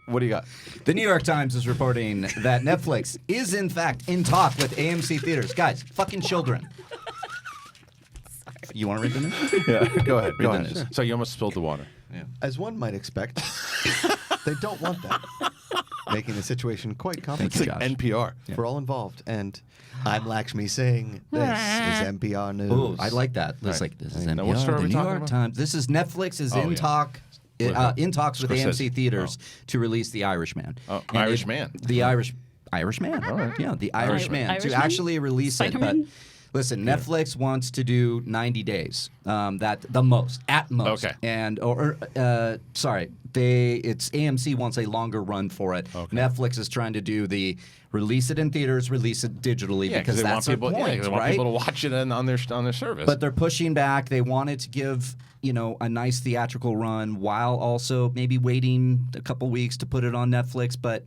What do you got? The New York Times is reporting that Netflix is, in fact, in talk with AMC theaters. Guys, fucking children. You want to read the news? Yeah, go ahead. Read the news. So you almost spilled the water. Yeah. As one might expect, they don't want that, making the situation quite complicated NPR. for all involved. And I'm Lakshmi Singh. This is NPR News. Ooh, I like that. This is Now, what NPR, story are the we New talking York about? Times. This is Netflix is in yeah. talk. In talks with Scorsese. AMC theaters to release The Irishman. Oh, And Irishman. The Irishman? All right. Yeah, The Irishman. To Irishman? actually release it. But Spider-Man? listen, Netflix wants to do 90 days. At most. Okay. And it's AMC wants a longer run for it. Okay. Netflix is trying to do the release it in theaters, release it digitally because they that's want their people. point, They want right? people to watch it on their service. But they're pushing back. They wanted to give, a nice theatrical run while also maybe waiting a couple weeks to put it on Netflix. But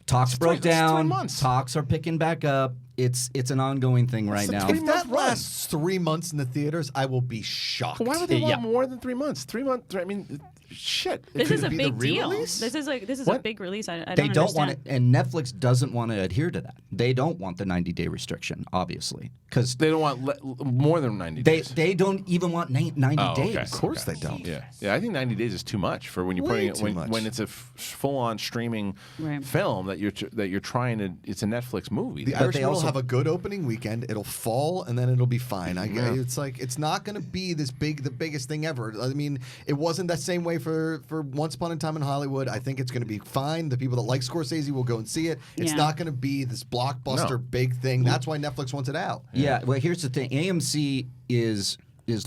talks broke It's 3 down. months. Talks are picking back up. It's an ongoing thing right now. If that lasts 3 months in the theaters, I will be shocked. why would they want more than 3 months? 3 months. I mean, shit. This Could is it a be the big deal. re-release? This is a What? big release. I They don't don't want it, understand. and Netflix doesn't want to adhere to that. They don't want the 90-day restriction, obviously, because They don't want more than 90 days. they don't even want 90 Oh, days. okay. Of course they don't. Yeah. I think 90 days is too much for when you're Way putting it too much. when it's a full-on streaming Right. film that you're trying to. It's a Netflix movie. The But Irishman they also- will have a good opening weekend. It'll fall, and then it'll be fine. It's like it's not going to be the biggest thing ever. I mean, it wasn't that same way for Once Upon a Time in Hollywood. I think it's going to be fine. The people that like Scorsese will go and see it. It's Yeah. not going to be this blockbuster No. big thing. That's why Netflix wants it out. Yeah, well, here's the thing. AMC is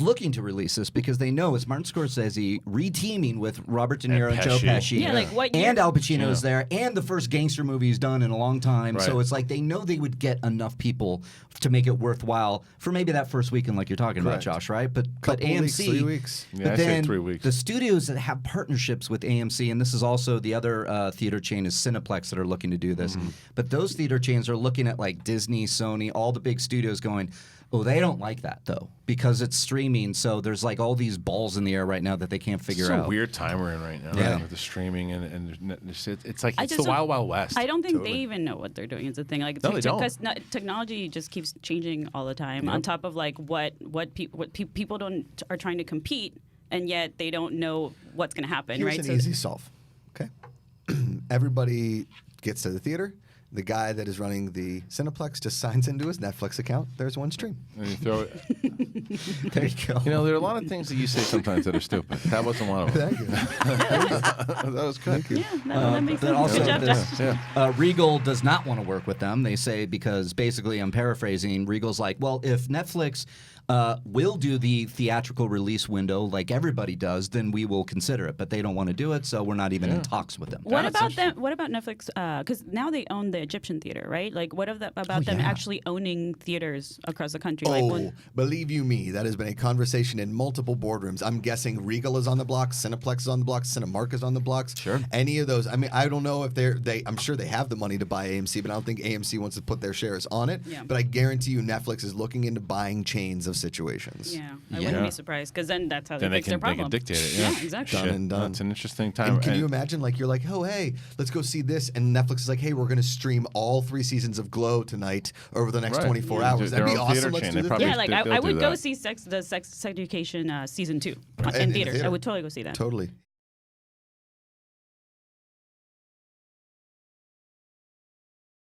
looking to release this because they know it's Martin Scorsese reteaming with Robert De Niro and Joe Pesci. Pesci. Yeah, like what year? And Al Pacino is there, and the first gangster movie he's done in a long time. So Right. it's like they know they would get enough people to make it worthwhile for maybe that first weekend, like you're talking about, Correct. Josh, right? But Couple AMC, weeks, 3 weeks. Yeah, but I say then 3 weeks. the studios that have partnerships with AMC, and this is also the other theater chain is Cineplex that are looking to do this. But those theater chains are looking at like Disney, Sony, all the big studios going, oh, they don't like that though because it's streaming. So there's like all these balls in the air right now that they can't figure It's a out. weird time we're in right now Yeah. with the streaming and it's like I it's just the don't- wild wild west. I don't think they even know what they're doing. Is the thing like No, they don't. because technology just keeps changing all the time. On top of like what people are trying to compete, and yet they don't know what's going to happen. Here's right? an easy solve. Okay, everybody gets to the theater. The guy that is running the Cineplex just signs into his Netflix account. There's one stream. And you throw it. There you go. You know, there are a lot of things that you say sometimes that are stupid. That wasn't one of them. Thank you. That was good. Yeah, that makes but sense. also Good job, this- Josh. Regal does not want to work with them. They say because basically, I'm paraphrasing. Regal's like, well, if Netflix will do the theatrical release window like everybody does, then we will consider it. But they don't want to do it, so we're not even in talks with them. What That's about them? What about Netflix? Because now they own the Egyptian theater, right? Like, what about them yeah. actually owning theaters across the country? Oh, Like, when, believe you me, that has been a conversation in multiple boardrooms. I'm guessing Regal is on the blocks, Cineplex is on the blocks, Cinemark is on the blocks. Sure. Any of those. I mean, I don't know if I'm sure they have the money to buy AMC, but I don't think AMC wants to put their shares on it. Yeah. But I guarantee you Netflix is looking into buying chains of situations. yeah, I Yeah. wouldn't be surprised because then that's how Then they they fix their can problem. dictate it. Yeah, exactly. Done and done. It's an interesting time. And can you imagine, like, you're like, oh, hey, let's go see this. And Netflix is like, hey, we're going to stream all 3 seasons of Glow tonight over the next Right. 24 Yeah. hours. That'd Their be own theater awesome. Let's chain. do They the probably- Yeah, like they'll I do would go that. see the Sex Education season 2 in theaters. In I the would theater. totally go see that. Totally.